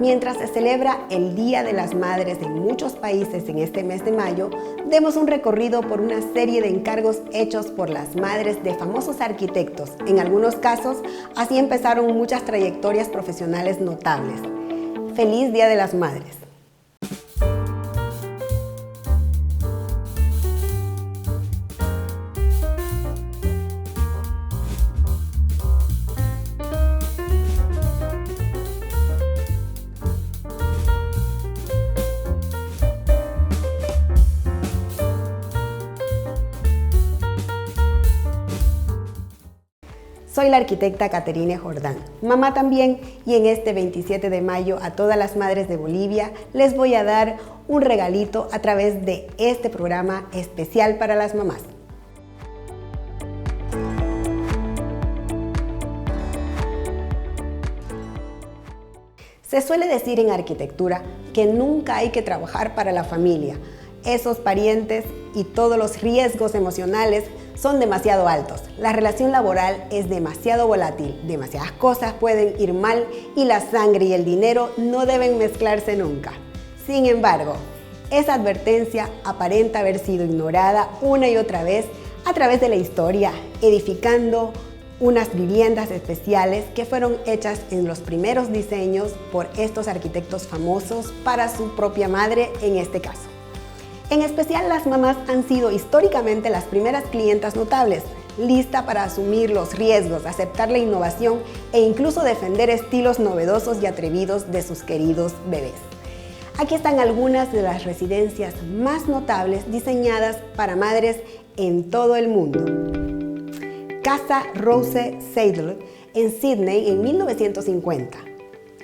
Mientras se celebra el Día de las Madres en muchos países en este mes de mayo, demos un recorrido por una serie de encargos hechos por las madres de famosos arquitectos. En algunos casos, así empezaron muchas trayectorias profesionales notables. ¡Feliz Día de las Madres! Soy la arquitecta Caterine Jordán, mamá también, y en este 27 de mayo a todas las madres de Bolivia les voy a dar un regalito a través de este programa especial para las mamás. Se suele decir en arquitectura que nunca hay que trabajar para la familia. Esos parientes y todos los riesgos emocionales son demasiado altos. La relación laboral es demasiado volátil, demasiadas cosas pueden ir mal y la sangre y el dinero no deben mezclarse nunca. Sin embargo, esa advertencia aparenta haber sido ignorada una y otra vez a través de la historia, edificando unas viviendas especiales que fueron hechas en los primeros diseños por estos arquitectos famosos para su propia madre en este caso. En especial, las mamás han sido históricamente las primeras clientas notables, listas para asumir los riesgos, aceptar la innovación e incluso defender estilos novedosos y atrevidos de sus queridos bebés. Aquí están algunas de las residencias más notables diseñadas para madres en todo el mundo. Casa Rose Sadler en Sydney en 1950.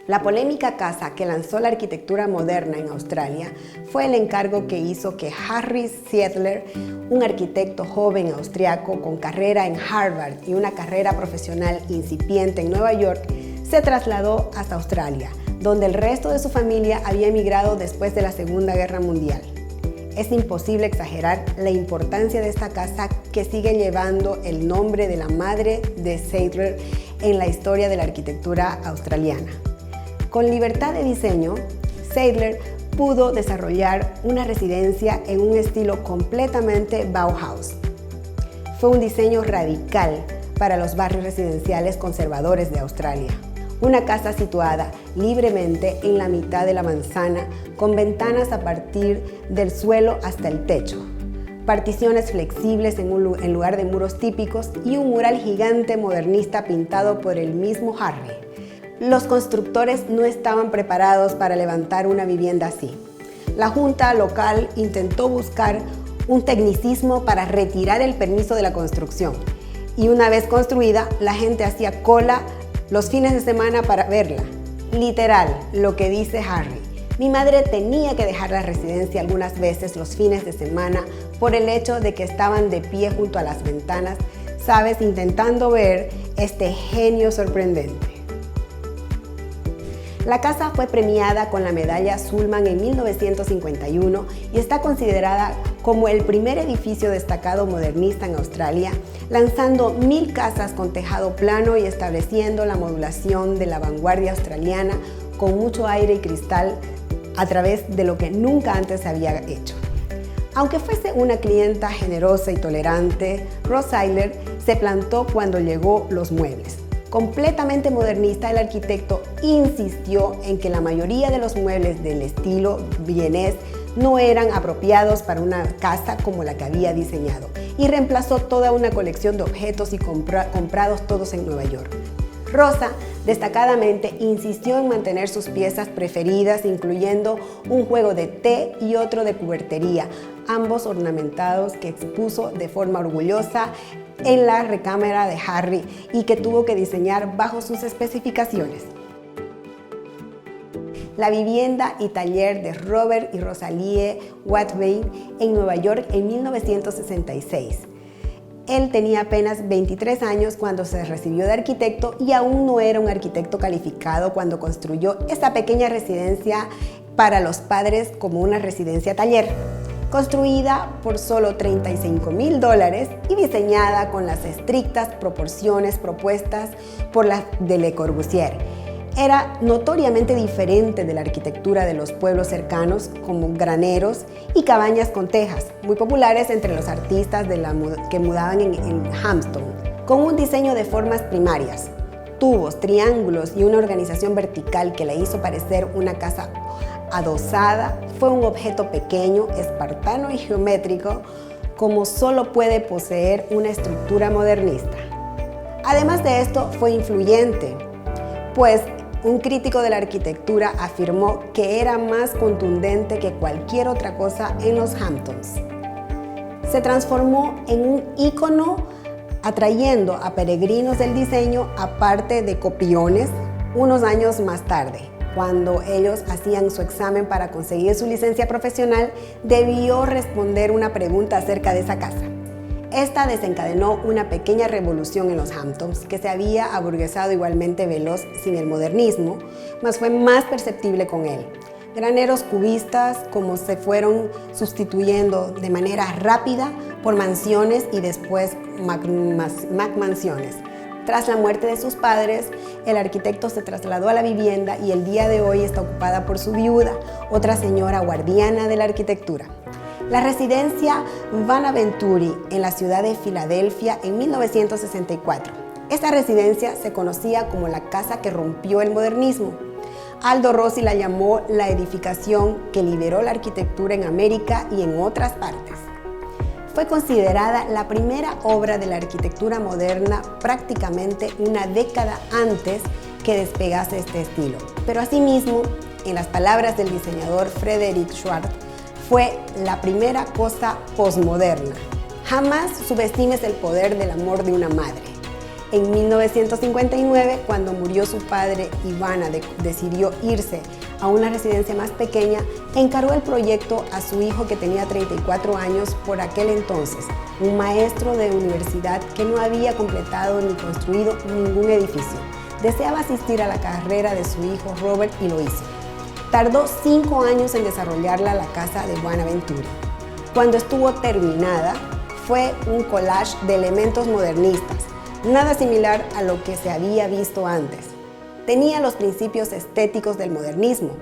La polémica casa que lanzó la arquitectura moderna en Australia fue el encargo que hizo que Harry Sadler, un arquitecto joven austriaco con carrera en Harvard y una carrera profesional incipiente en Nueva York, se trasladó hasta Australia, donde el resto de su familia había emigrado después de la Segunda Guerra Mundial. Es imposible exagerar la importancia de esta casa que sigue llevando el nombre de la madre de Sadler en la historia de la arquitectura australiana. Con libertad de diseño, Sadler pudo desarrollar una residencia en un estilo completamente Bauhaus. Fue un diseño radical para los barrios residenciales conservadores de Australia. Una casa situada libremente en la mitad de la manzana, con ventanas a partir del suelo hasta el techo, particiones flexibles en lugar de muros típicos y un mural gigante modernista pintado por el mismo Harry. Los constructores no estaban preparados para levantar una vivienda así. La junta local intentó buscar un tecnicismo para retirar el permiso de la construcción, y una vez construida, la gente hacía cola los fines de semana para verla. Literal, lo que dice Harry. Mi madre tenía que dejar la residencia algunas veces los fines de semana por el hecho de que estaban de pie junto a las ventanas, ¿sabes?, intentando ver este genio sorprendente. La casa fue premiada con la medalla Sulman en 1951 y está considerada como el primer edificio destacado modernista en Australia, lanzando 1000 casas con tejado plano y estableciendo la modulación de la vanguardia australiana con mucho aire y cristal a través de lo que nunca antes se había hecho. Aunque fuese una clienta generosa y tolerante, Rose Sadler se plantó cuando llegó los muebles. Completamente modernista, el arquitecto insistió en que la mayoría de los muebles del estilo vienés no eran apropiados para una casa como la que había diseñado, y reemplazó toda una colección de objetos y comprados todos en Nueva York. Rosa, destacadamente, insistió en mantener sus piezas preferidas, incluyendo un juego de té y otro de cubertería, ambos ornamentados, que expuso de forma orgullosa en la recámara de Harry y que tuvo que diseñar bajo sus especificaciones. La vivienda y taller de Robert y Rosalie Watway en Nueva York en 1966. Él tenía apenas 23 años cuando se recibió de arquitecto y aún no era un arquitecto calificado cuando construyó esta pequeña residencia para los padres como una residencia taller, construida por solo $35,000 y diseñada con las estrictas proporciones propuestas por la de Le Corbusier. Era notoriamente diferente de la arquitectura de los pueblos cercanos, como graneros y cabañas con tejas, muy populares entre los artistas que mudaban en Hampton, con un diseño de formas primarias, tubos, triángulos y una organización vertical que la hizo parecer una casa adosada. Fue un objeto pequeño, espartano y geométrico, como solo puede poseer una estructura modernista. Además de esto, fue influyente, pues un crítico de la arquitectura afirmó que era más contundente que cualquier otra cosa en los Hamptons. Se transformó en un ícono, atrayendo a peregrinos del diseño, aparte de copiones, unos años más tarde. Cuando ellos hacían su examen para conseguir su licencia profesional, debió responder una pregunta acerca de esa casa. Esta desencadenó una pequeña revolución en los Hamptons, que se había aburguesado igualmente veloz sin el modernismo, mas fue más perceptible con él. Graneros cubistas como se fueron sustituyendo de manera rápida por mansiones y después mansiones. Tras la muerte de sus padres, el arquitecto se trasladó a la vivienda y el día de hoy está ocupada por su viuda, otra señora guardiana de la arquitectura. La residencia Vanaventuri en la ciudad de Filadelfia en 1964. Esta residencia se conocía como la casa que rompió el modernismo. Aldo Rossi la llamó la edificación que liberó la arquitectura en América y en otras partes. Fue considerada la primera obra de la arquitectura moderna prácticamente una década antes que despegase este estilo. Pero asimismo, en las palabras del diseñador Frederick Schwartz, fue la primera cosa posmoderna. Jamás subestimes el poder del amor de una madre. En 1959, cuando murió su padre, Ivana decidió irse a una residencia más pequeña, encargó el proyecto a su hijo que tenía 34 años por aquel entonces, un maestro de universidad que no había completado ni construido ningún edificio. Deseaba asistir a la carrera de su hijo Robert y lo hizo. Tardó 5 años en desarrollarla la casa de Buenaventura. Cuando estuvo terminada, fue un collage de elementos modernistas, nada similar a lo que se había visto antes. Tenía los principios estéticos del modernismo,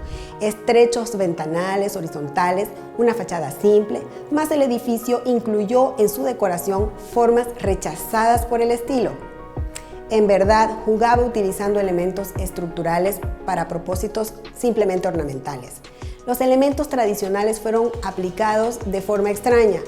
estrechos ventanales horizontales, una fachada simple, más el edificio incluyó en su decoración formas rechazadas por el estilo. En verdad, jugaba utilizando elementos estructurales para propósitos simplemente ornamentales. Los elementos tradicionales fueron aplicados de forma extraña.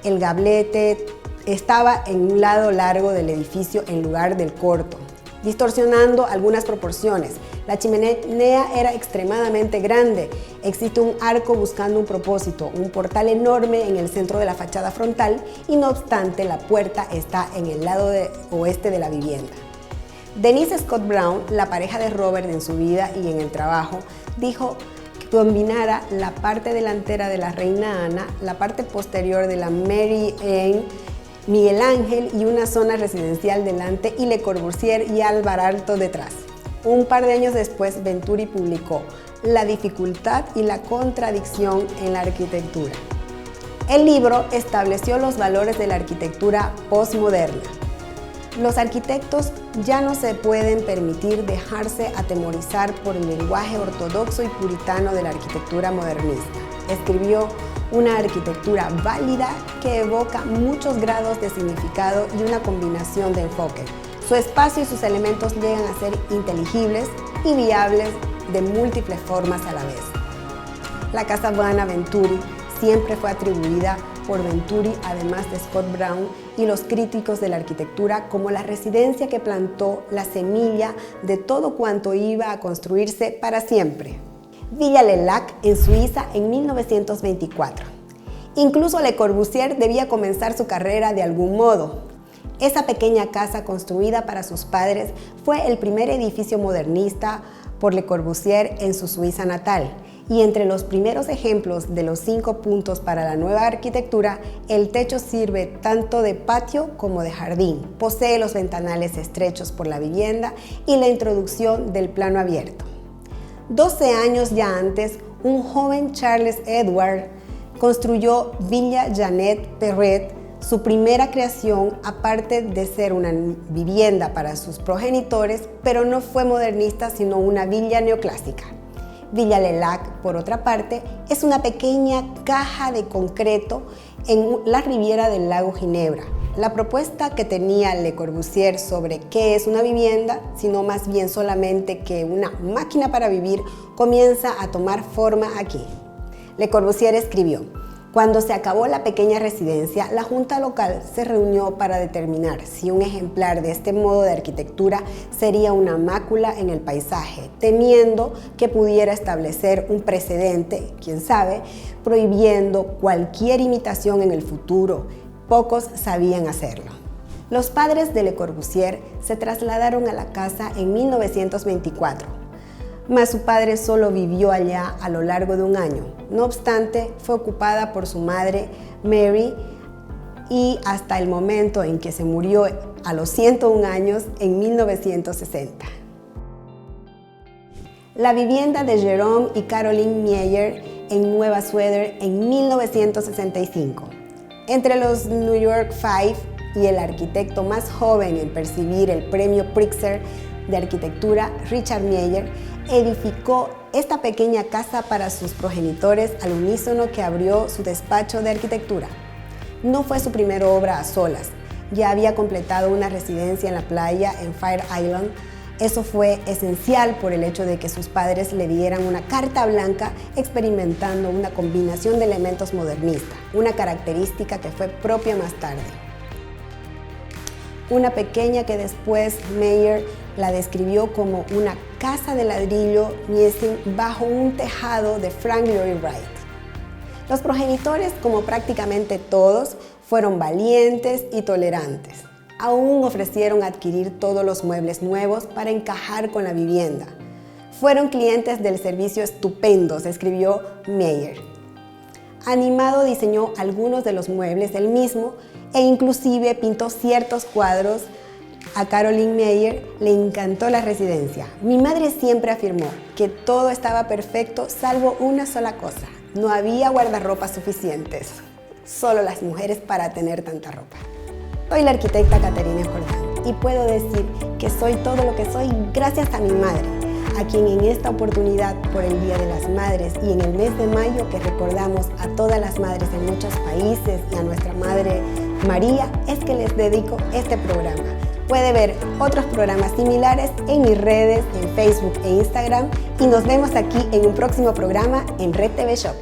El gablete estaba en un lado largo del edificio en lugar del corto, distorsionando algunas proporciones. La chimenea era extremadamente grande. Existe un arco buscando un propósito, un portal enorme en el centro de la fachada frontal y no obstante la puerta está en el lado oeste de la vivienda. Denise Scott Brown, la pareja de Robert en su vida y en el trabajo, dijo que combinara la parte delantera de la Reina Ana, la parte posterior de la Mary Ann, Miguel Ángel y una zona residencial delante y Le Corbusier y Alvarado detrás. Un par de años después, Venturi publicó La dificultad y la contradicción en la arquitectura. El libro estableció los valores de la arquitectura postmoderna. Los arquitectos ya no se pueden permitir dejarse atemorizar por el lenguaje ortodoxo y puritano de la arquitectura modernista. Escribió una arquitectura válida que evoca muchos grados de significado y una combinación de enfoque. Su espacio y sus elementos llegan a ser inteligibles y viables de múltiples formas a la vez. La casa Buenaventuri siempre fue atribuida por Venturi, además de Scott Brown y los críticos de la arquitectura, como la residencia que plantó la semilla de todo cuanto iba a construirse para siempre. Villa Lelac en Suiza en 1924. Incluso Le Corbusier debía comenzar su carrera de algún modo. Esa pequeña casa construida para sus padres fue el primer edificio modernista por Le Corbusier en su Suiza natal. Y entre los primeros ejemplos de los 5 puntos para la nueva arquitectura, el techo sirve tanto de patio como de jardín. Posee los ventanales estrechos por la vivienda y la introducción del plano abierto. 12 años ya antes, un joven Charles Edward construyó Villa Janet Perret su primera creación, aparte de ser una vivienda para sus progenitores, pero no fue modernista, sino una villa neoclásica. Villa Lelac, por otra parte, es una pequeña caja de concreto en la riviera del lago Ginebra. La propuesta que tenía Le Corbusier sobre qué es una vivienda, sino más bien solamente que una máquina para vivir, comienza a tomar forma aquí. Le Corbusier escribió: cuando se acabó la pequeña residencia, la junta local se reunió para determinar si un ejemplar de este modo de arquitectura sería una mácula en el paisaje, temiendo que pudiera establecer un precedente, quién sabe, prohibiendo cualquier imitación en el futuro. Pocos sabían hacerlo. Los padres de Le Corbusier se trasladaron a la casa en 1924. Mas su padre solo vivió allá a lo largo de un año. No obstante, fue ocupada por su madre, Mary, y hasta el momento en que se murió a los 101 años, en 1960. La vivienda de Jerome y Caroline Meyer en Nueva Schroeder en 1965. Entre los New York Five y el arquitecto más joven en recibir el premio Pritzker de arquitectura, Richard Meier, edificó esta pequeña casa para sus progenitores al unísono que abrió su despacho de arquitectura. No fue su primera obra a solas, ya había completado una residencia en la playa en Fire Island. Eso fue esencial por el hecho de que sus padres le dieran una carta blanca experimentando una combinación de elementos modernistas, una característica que fue propia más tarde. Una pequeña que después Meyer la describió como una casa de ladrillo Miessen bajo un tejado de Frank Lloyd Wright. Los progenitores, como prácticamente todos, fueron valientes y tolerantes. Aún ofrecieron adquirir todos los muebles nuevos para encajar con la vivienda. Fueron clientes del servicio estupendos, escribió Meyer. Animado diseñó algunos de los muebles él mismo e inclusive pintó ciertos cuadros. A Caroline Meyer le encantó la residencia. Mi madre siempre afirmó que todo estaba perfecto salvo una sola cosa: no había guardarropas suficientes. Solo las mujeres para tener tanta ropa. Soy la arquitecta Caterina Jordán y puedo decir que soy todo lo que soy gracias a mi madre, a quien en esta oportunidad por el Día de las Madres y en el mes de mayo que recordamos a todas las madres en muchos países y a nuestra madre María, es que les dedico este programa. Puede ver otros programas similares en mis redes, en Facebook e Instagram, y nos vemos aquí en un próximo programa en Red TV Shop.